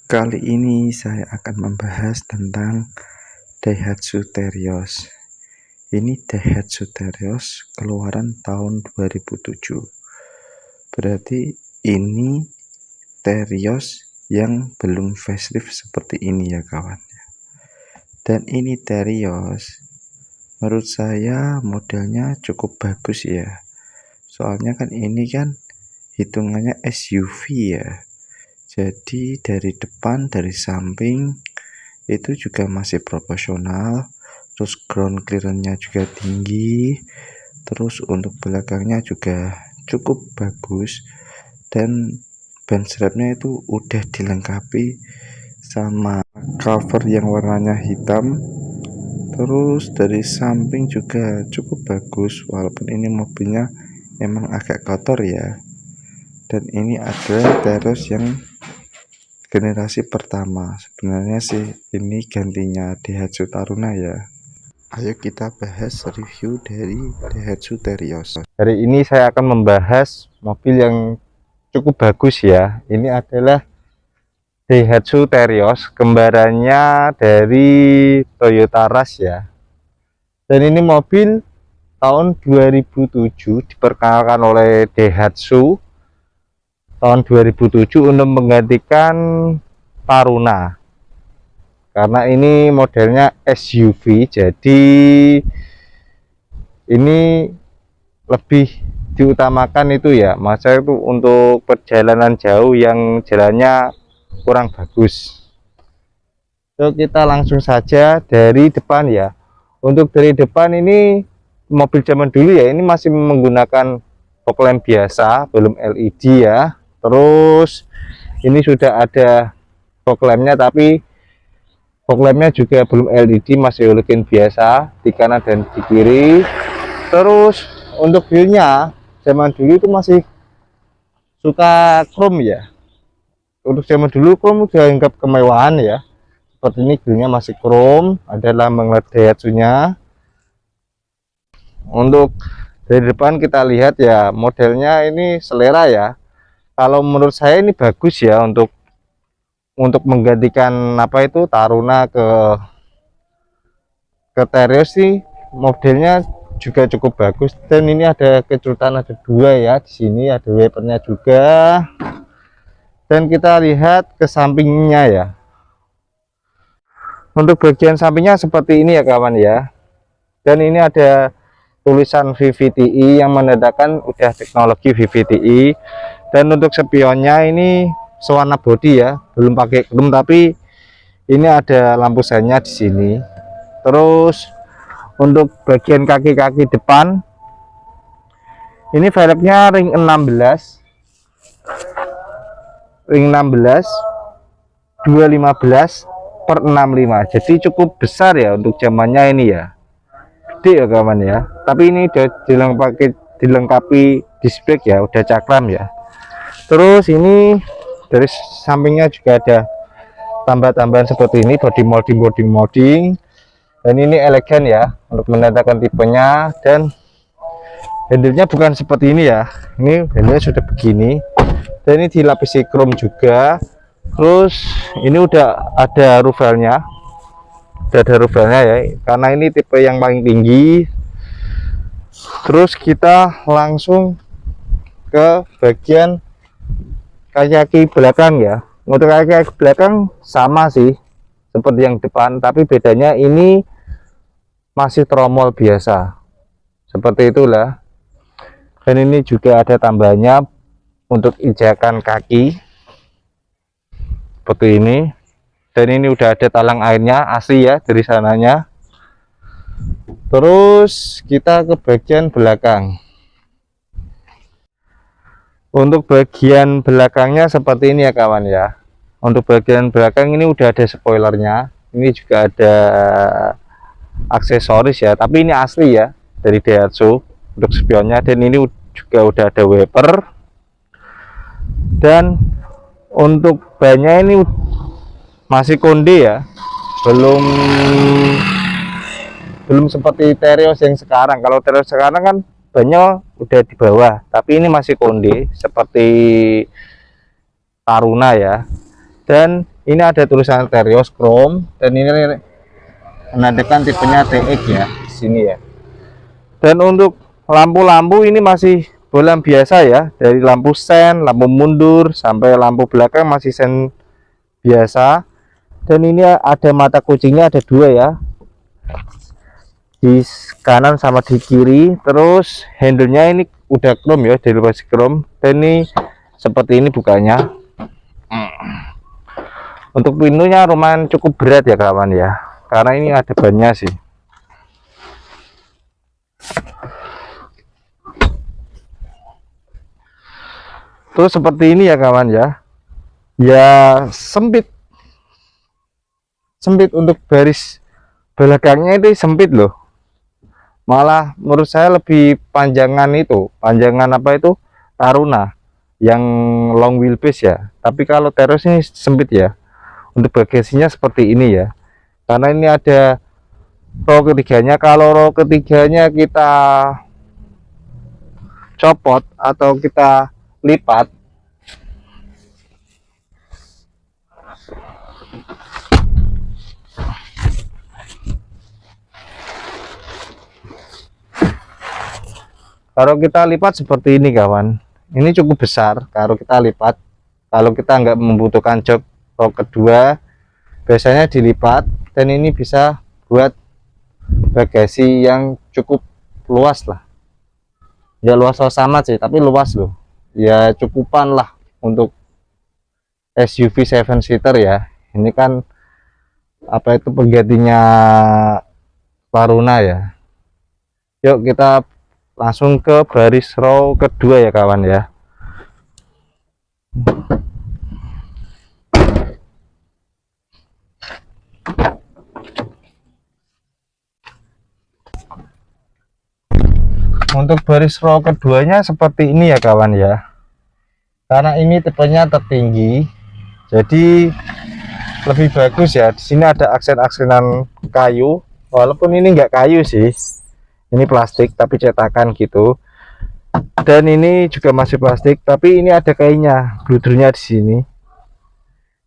Kali ini saya akan membahas tentang Daihatsu Terios. Ini Daihatsu Terios keluaran tahun 2007. Berarti ini Terios yang belum facelift seperti ini ya kawan. Dan ini Terios menurut saya modelnya cukup bagus ya. Soalnya kan ini kan hitungannya SUV ya. Jadi dari depan, dari samping itu juga masih proporsional, terus ground clearance-nya juga tinggi, terus untuk belakangnya juga cukup bagus, dan ban serepnya itu udah dilengkapi sama cover yang warnanya hitam. Terus dari samping juga cukup bagus, walaupun ini mobilnya emang agak kotor ya. Dan ini ada Terios yang generasi pertama. Sebenarnya sih ini gantinya Daihatsu Taruna ya. Ayo kita bahas review dari Daihatsu Terios. Hari ini saya akan membahas mobil yang cukup bagus ya. Ini adalah Daihatsu Terios, kembarannya dari Toyota Rush ya. Dan ini mobil tahun 2007 diperkenalkan oleh Daihatsu tahun 2007 untuk menggantikan Taruna. Karena ini modelnya SUV, jadi ini lebih diutamakan itu ya, masa itu untuk perjalanan jauh yang jalannya kurang bagus. So, kita langsung saja dari depan ya. Untuk dari depan ini mobil zaman dulu ya, ini masih menggunakan fog lamp biasa, belum LED ya. Terus ini sudah ada fog lampnya, tapi fog lampnya juga belum LED, masih halogen biasa di kanan dan di kiri. Terus untuk grillnya zaman dulu itu masih suka chrome ya. Untuk zaman dulu chrome dianggap kemewahan ya. Seperti ini grillnya masih chrome, ada lambang Daihatsu-nya. Untuk dari depan kita lihat ya, modelnya ini selera ya. Kalau menurut saya ini bagus ya untuk menggantikan apa itu Taruna ke Terios sih, modelnya juga cukup bagus. Dan ini ada kejutan, ada dua ya, di sini ada wipernya juga. Dan kita lihat ke sampingnya ya. Untuk bagian sampingnya seperti ini ya kawan ya. Dan ini ada tulisan VVTi yang menandakan udah teknologi VVTi. Dan untuk spionnya ini sewarna body ya, belum pakai chrome, tapi ini ada lampu senya di sini. Terus untuk bagian kaki-kaki depan ini velgnya ring 16 215/65, jadi cukup besar ya untuk zamannya ini ya, gede ya kawan ya. Tapi ini udah dilengkapi disc brake ya, udah cakram ya. Terus ini dari sampingnya juga ada tambah-tambahan seperti ini, body molding. Dan ini elegan ya untuk menandakan tipenya. Dan handle-nya bukan seperti ini ya, ini handle sudah begini. Dan ini dilapisi chrome juga. Terus ini udah ada ruvelnya, ya, karena ini tipe yang paling tinggi. Terus kita langsung ke bagian kaki-kaki belakang ya. Untuk kaki-kaki belakang sama sih seperti yang depan, tapi bedanya ini masih tromol biasa seperti itulah. Dan ini juga ada tambahannya untuk injakan kaki seperti ini. Dan ini udah ada talang airnya asli ya dari sananya. Terus kita ke bagian belakang. Untuk bagian belakangnya seperti ini ya kawan ya. Untuk bagian belakang ini udah ada spoilernya. Ini juga ada aksesoris ya, tapi ini asli ya dari Daihatsu untuk spionnya. Dan ini juga udah ada wiper. Dan untuk bannya ini masih konde ya, belum seperti Terios yang sekarang. Kalau Terios sekarang kan bannya udah di bawah, tapi ini masih konde seperti Taruna ya. Dan ini ada tulisan Terios Chrome, dan ini menandakan tipenya TX ya di sini ya. Dan untuk lampu-lampu ini masih bolam biasa ya, dari lampu sen, lampu mundur sampai lampu belakang masih sen biasa. Dan ini ada mata kucingnya, ada dua ya, di kanan sama di kiri. Terus handlenya ini udah chrome ya, dari basi chrome. Dan ini seperti ini bukanya. Untuk pintunya lumayan cukup berat ya kawan ya, karena ini ada bannya sih. Terus seperti ini ya kawan ya, ya sempit untuk baris belakangnya itu sempit loh. Malah menurut saya lebih panjangan apa itu Taruna yang long wheelbase ya. Tapi kalau Terios ini sempit ya. Untuk bagasinya seperti ini ya, karena ini ada row ketiganya. Kalau row ketiganya kita copot atau kita lipat, kalau kita lipat seperti ini kawan, ini cukup besar. Kalau kita lipat, kalau kita nggak membutuhkan jok row kedua, biasanya dilipat. Dan ini bisa buat bagasi yang cukup luas lah ya, luas sama sih tapi luas loh ya, cukupan lah untuk SUV 7 seater ya. Ini kan apa itu penggantinya Taruna ya. Yuk kita langsung ke baris row kedua ya kawan ya. Untuk baris row keduanya seperti ini ya kawan ya, karena ini tipenya tertinggi jadi lebih bagus ya. Di sini ada aksen-aksenan kayu, walaupun ini enggak kayu sih, ini plastik tapi cetakan gitu. Dan ini juga masih plastik tapi ini ada kayunya, bludernya di sini.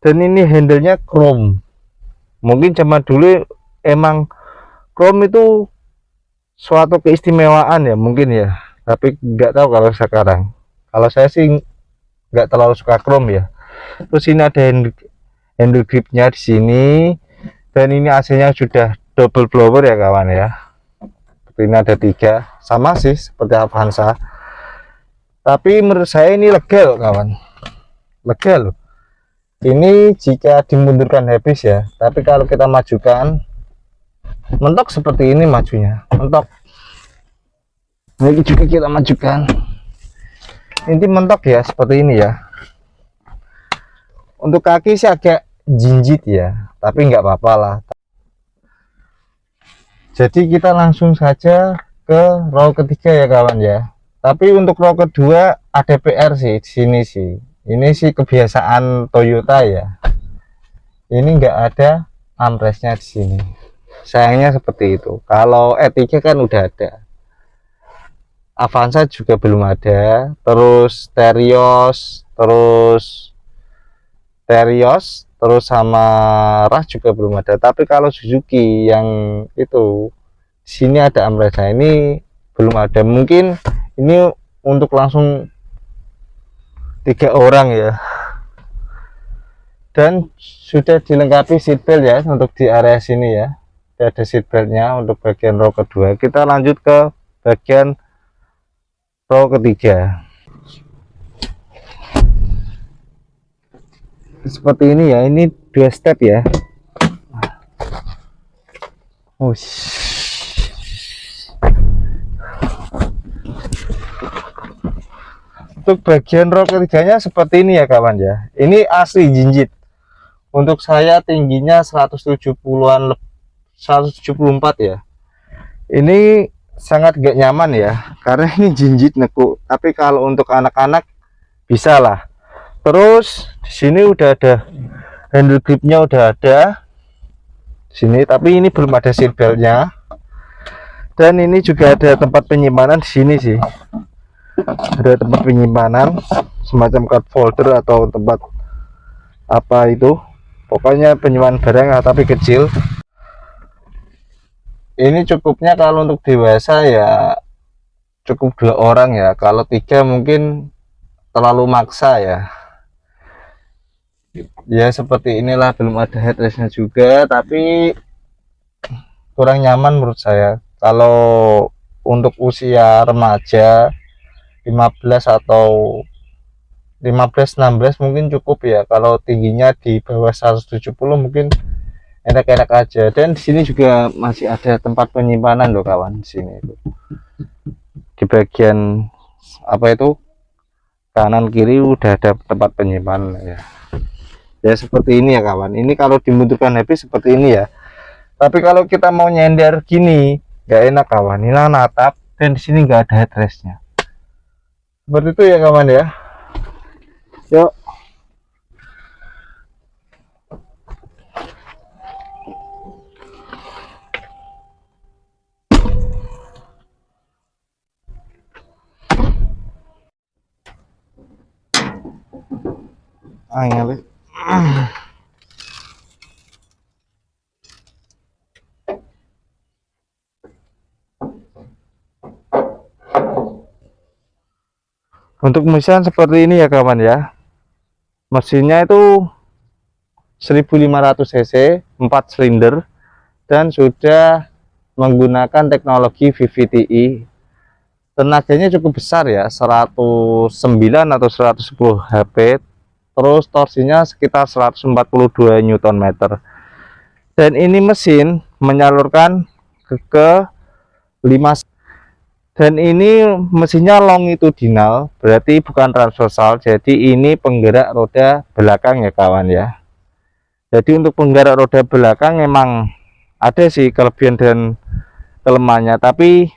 Dan ini handlenya chrome. Mungkin zaman dulu emang chrome itu suatu keistimewaan ya mungkin ya, tapi nggak tahu kalau sekarang. Kalau saya sih nggak terlalu suka chrome ya. Terus ini ada handle gripnya di sini, dan ini AC-nya sudah double blower ya kawan ya. Ini ada 3, sama sih seperti Avanza, tapi menurut saya ini lega loh kawan, lega loh. Ini jika dimundurkan habis ya, tapi kalau kita majukan mentok seperti ini, majunya mentok. Lagi juga kita majukan, ini mentok ya seperti ini ya. Untuk kaki sih agak jinjit ya, tapi nggak apa-apa lah. Jadi kita langsung saja ke row ketiga ya kawan ya. Tapi untuk row kedua ada PR sih di sini sih. Ini sih kebiasaan Toyota ya. Ini nggak ada armrestnya di sini. Sayangnya seperti itu. Kalau E3 kan udah ada. Avanza juga belum ada. Terus Terios sama Rush juga belum ada. Tapi kalau Suzuki yang itu sini ada armrestnya, ini belum ada. Mungkin ini untuk langsung 3 orang ya. Dan sudah dilengkapi seatbelt ya untuk di area sini ya. Ada seatbeltnya untuk bagian row kedua. Kita lanjut ke bagian row ketiga. Seperti ini ya, ini 2 step ya. Untuk bagian row ketiganya seperti ini ya kawan ya. Ini asli jinjit. Untuk saya tingginya 170-an, 174 ya. Ini sangat gak nyaman ya, karena ini jinjit nekuk. Tapi kalau untuk anak-anak bisa lah. Terus di sini udah ada handle gripnya, udah ada di sini, tapi ini belum ada seat beltnya. Dan ini juga ada tempat penyimpanan di sini sih. Ada tempat penyimpanan semacam card folder atau tempat apa itu, pokoknya penyimpanan barang lah, tapi kecil. Ini cukupnya kalau untuk dewasa ya cukup 2 orang ya, kalau 3 mungkin terlalu maksa ya. Ya seperti inilah, belum ada headrestnya juga, tapi kurang nyaman menurut saya. Kalau untuk usia remaja 15 atau 15-16 mungkin cukup ya. Kalau tingginya di bawah 170 mungkin enak-enak aja. Dan di sini juga masih ada tempat penyimpanan loh kawan. Di sini itu di bagian apa itu, kanan kiri udah ada tempat penyimpanan ya. Ya seperti ini ya kawan. Ini kalau dimunturkan habis seperti ini ya. Tapi kalau kita mau nyender gini nggak enak kawan. Ini natap dan di sini nggak ada headrestnya. Seperti itu ya kawan ya. Yuk. Angel. Untuk mesin seperti ini ya kawan ya. Mesinnya itu 1500 cc, 4 silinder, dan sudah menggunakan teknologi VVTi. Tenaganya cukup besar ya, 109 atau 110 HP. Terus torsinya sekitar 142 Nm. Dan ini mesin menyalurkan ke 5. Dan ini mesinnya longitudinal, berarti bukan transversal. Jadi ini penggerak roda belakang ya kawan ya. Jadi untuk penggerak roda belakang memang ada sih kelebihan dan kelemahannya, tapi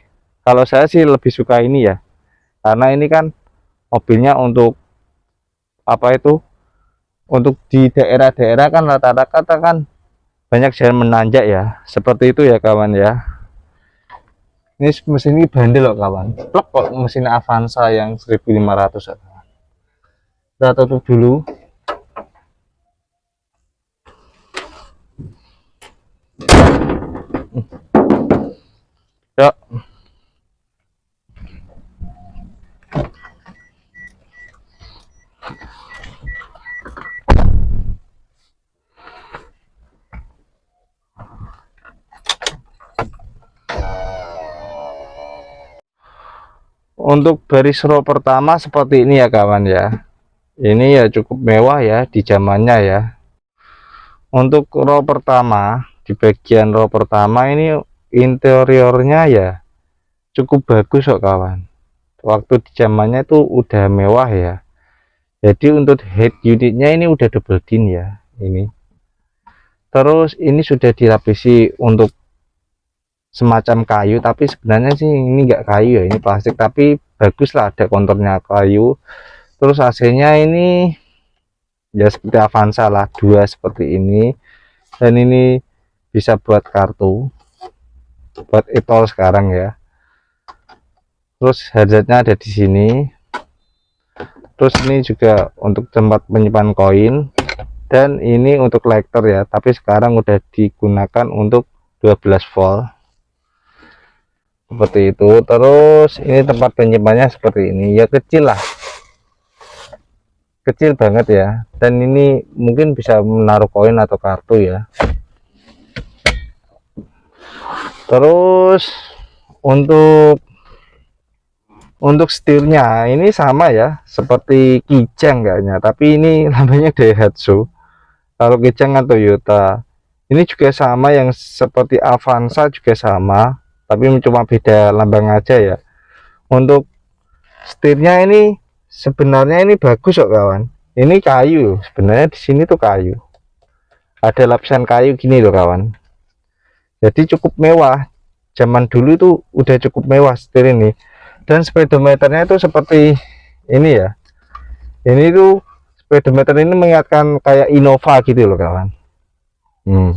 kalau saya sih lebih suka ini ya, karena ini kan mobilnya untuk apa itu, untuk di daerah-daerah kan rata-rata kan banyak jalan menanjak ya, seperti itu ya kawan ya. Ini mesin ini bandel loh kawan, plek kok, mesin Avanza yang 1500 ya. Kita tutup dulu. Yuk. Untuk baris row pertama seperti ini ya kawan ya. Ini ya cukup mewah ya di zamannya ya. Untuk row pertama, di bagian row pertama ini interiornya ya cukup bagus kok kawan. Waktu di zamannya itu udah mewah ya. Jadi untuk head unitnya ini udah double din ya ini. Terus ini sudah dilapisi untuk semacam kayu, tapi sebenarnya sih ini enggak kayu ya, ini plastik, tapi bagus lah, ada konturnya kayu. Terus AC-nya ini ya seperti Avanza lah, 2 seperti ini. Dan ini bisa buat kartu, buat e-tol sekarang ya. Terus headsetnya ada di sini. Terus ini juga untuk tempat menyimpan koin, dan ini untuk lektor ya, tapi sekarang udah digunakan untuk 12 volt seperti itu. Terus ini tempat penyimpanannya seperti ini ya, kecil lah, kecil banget ya. Dan ini mungkin bisa menaruh koin atau kartu ya. Terus untuk setirnya ini sama ya, seperti Kijang kayaknya, tapi ini namanya Daihatsu. Kalau Kijang kan Toyota. Ini juga sama, yang seperti Avanza juga sama, tapi cuma beda lambang aja ya. Untuk setirnya ini sebenarnya ini bagus kok kawan. Ini kayu, sebenarnya di sini tuh kayu. Ada lapisan kayu gini loh kawan. Jadi cukup mewah. Zaman dulu itu udah cukup mewah setir ini. Dan speedometernya itu seperti ini ya. Ini tuh speedometer ini mengingatkan kayak Innova gitu loh kawan.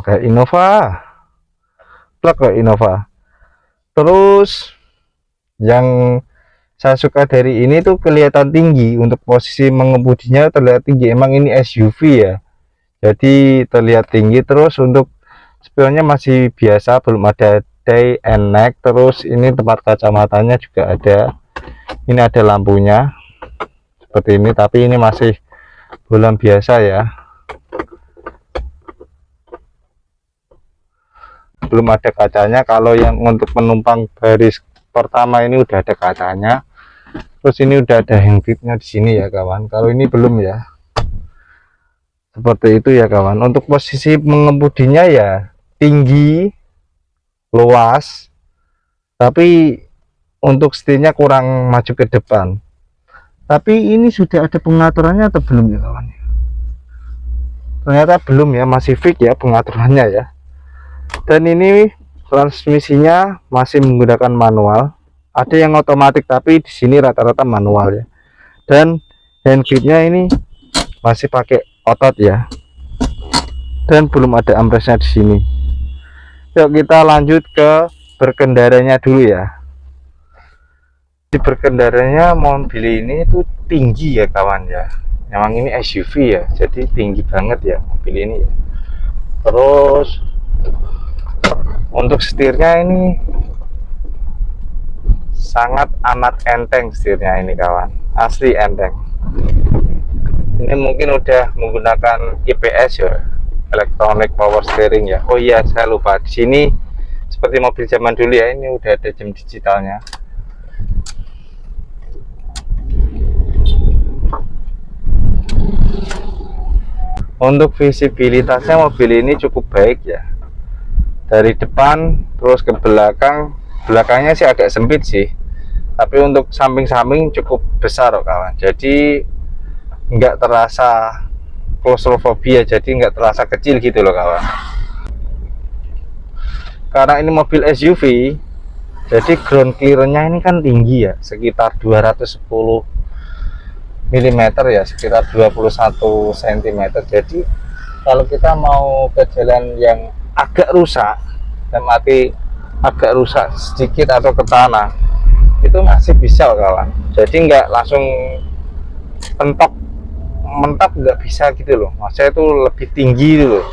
Kayak Innova. Plak kayak Innova. Terus yang saya suka dari ini tuh kelihatan tinggi, untuk posisi mengemudinya terlihat tinggi. Emang ini SUV ya, jadi terlihat tinggi. Terus untuk spionnya masih biasa, belum ada day and night. Terus ini tempat kacamatanya juga ada, ini ada lampunya seperti ini, tapi ini masih bolam biasa ya, belum ada kacanya. Kalau yang untuk penumpang baris pertama ini udah ada kacanya. Terus ini udah ada handgripnya di sini ya kawan. Kalau ini belum ya, seperti itu ya kawan. Untuk posisi mengemudinya ya tinggi, luas, tapi untuk setirnya kurang maju ke depan. Tapi ini sudah ada pengaturannya atau belum ya kawan? Ternyata belum ya, masih fix ya pengaturannya ya. Dan ini transmisinya masih menggunakan manual. Ada yang otomatis, tapi di sini rata-rata manual ya. Dan handgripnya ini masih pakai otot ya. Dan belum ada ampresnya di sini. Yuk kita lanjut ke berkendaranya dulu ya. Di berkendaranya mobil ini tuh tinggi ya kawan ya. Memang ini SUV ya, jadi tinggi banget ya mobil ini ya. Terus untuk setirnya ini sangat amat enteng, setirnya ini kawan, asli enteng. Ini mungkin udah menggunakan IPS ya, electronic power steering ya. Oh iya, saya lupa, di sini seperti mobil zaman dulu ya, ini udah ada jam digitalnya. Untuk visibilitasnya mobil ini cukup baik ya, dari depan terus ke belakang. Belakangnya sih agak sempit sih, tapi untuk samping-samping cukup besar oh, kawan. Jadi nggak terasa claustrophobia, jadi nggak terasa kecil gitu loh kawan. Karena ini mobil SUV, jadi ground clearance-nya ini kan tinggi ya, sekitar 210 mm ya, sekitar 21 cm. Jadi kalau kita mau ke jalan yang agak rusak, dan mati agak rusak sedikit atau ke tanah, itu masih bisa kawan. Jadi nggak langsung mentap nggak bisa gitu loh, maksudnya itu lebih tinggi gitu loh.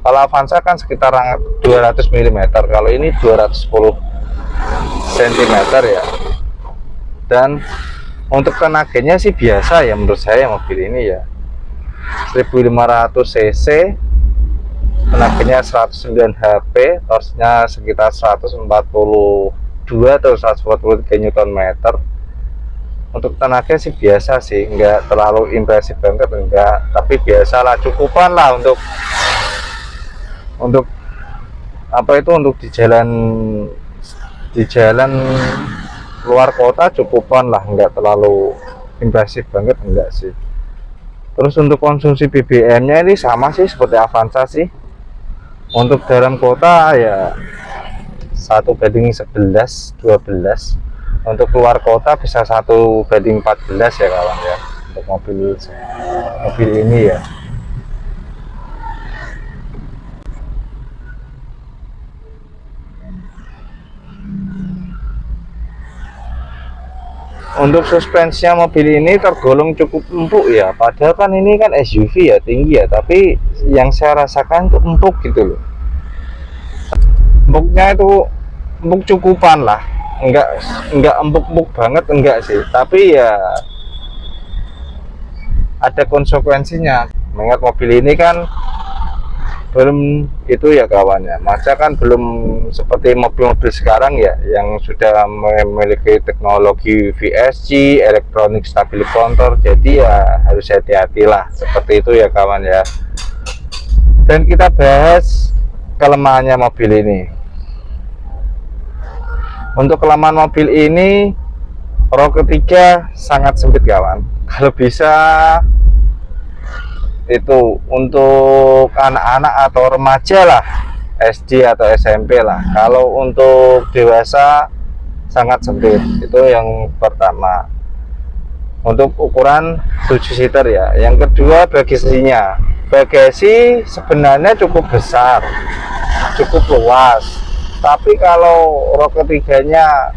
Kalau Avanza kan sekitar 200 mm, kalau ini 210 cm ya. Dan untuk tenaganya sih biasa ya menurut saya mobil ini ya, 1500 cc, tenaganya 109 HP, torsinya sekitar 142 atau 143 Nm. Untuk tenaga sih biasa sih, nggak terlalu impresif banget enggak, tapi biasalah, cukupan lah untuk apa itu, untuk di jalan luar kota cukupan lah, nggak terlalu impresif banget enggak sih. Terus untuk konsumsi BBM-nya ini sama sih seperti Avanza sih. Untuk dalam kota ya 1:11, 12. Untuk keluar kota bisa 1:14 ya kawan ya, untuk mobil ini ya. Untuk suspensinya mobil ini tergolong cukup empuk ya, padahal kan ini kan SUV ya, tinggi ya, tapi yang saya rasakan tuh empuk gitu loh. Empuknya itu empuk cukupan lah, enggak empuk banget enggak sih, tapi ya ada konsekuensinya. Mengingat mobil ini kan belum itu ya kawan ya, masa kan belum seperti mobil-mobil sekarang ya yang sudah memiliki teknologi VSC, electronic stability control. Jadi ya harus hati-hati lah, seperti itu ya kawan ya. Dan kita bahas kelemahannya mobil ini. Untuk kelemahan mobil ini, rok ketiga sangat sempit kawan. Kalau bisa itu untuk anak-anak atau remaja lah, SD atau SMP lah. Kalau untuk dewasa sangat sempit, itu yang pertama. Untuk ukuran 7 seater ya. Yang kedua bagasinya, bagasi sebenarnya cukup besar, cukup luas, tapi kalau rok ketiganya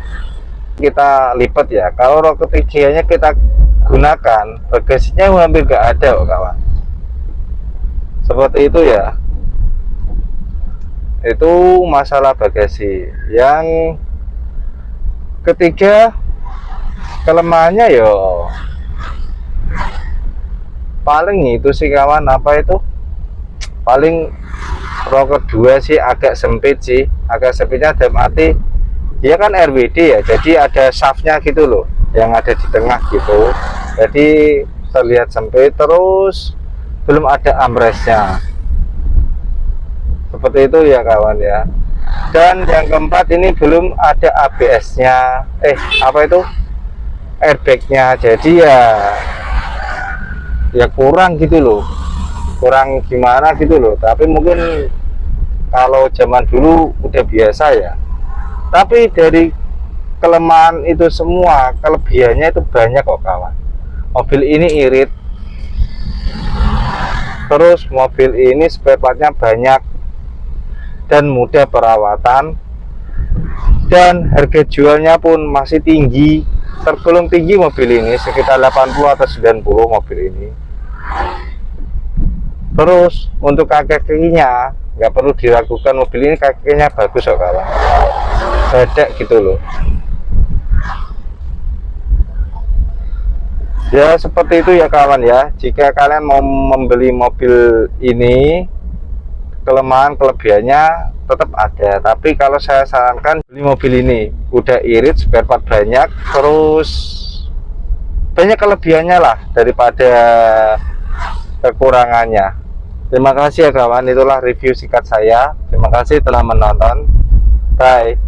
kita lipat ya, kalau rok ketiganya kita gunakan, bagasinya hampir gak ada kawan. seperti itu ya. Itu masalah bagasi. Yang ketiga, kelemahannya ya paling itu sih kawan, apa itu, paling row kedua sih agak sempit sih. Agak sempitnya dalam arti dia kan RWD ya, jadi ada shaftnya gitu loh yang ada di tengah gitu, jadi terlihat sempit. Terus belum ada armrestnya, seperti itu ya kawan ya. Dan yang keempat, ini belum ada ABS-nya, apa itu, airbag-nya. Jadi ya kurang gitu loh, kurang gimana gitu loh. Tapi mungkin kalau zaman dulu udah biasa ya. Tapi dari kelemahan itu semua, kelebihannya itu banyak kok kawan. Mobil ini irit, terus mobil ini spare partnya banyak dan mudah perawatan, dan harga jualnya pun masih tinggi, tergolong tinggi mobil ini, sekitar 80 atau 90 mobil ini. Terus untuk kaki-kakinya nggak perlu diragukan, mobil ini kakinya bagus kok kawan, badek gitu loh ya. Seperti itu ya kawan ya. Jika kalian mau membeli mobil ini, kelemahan kelebihannya tetap ada, tapi kalau saya sarankan beli mobil ini, udah irit, spare part banyak, terus banyak kelebihannya lah daripada kekurangannya. Terima kasih ya kawan, itulah review singkat saya. Terima kasih telah menonton. Bye.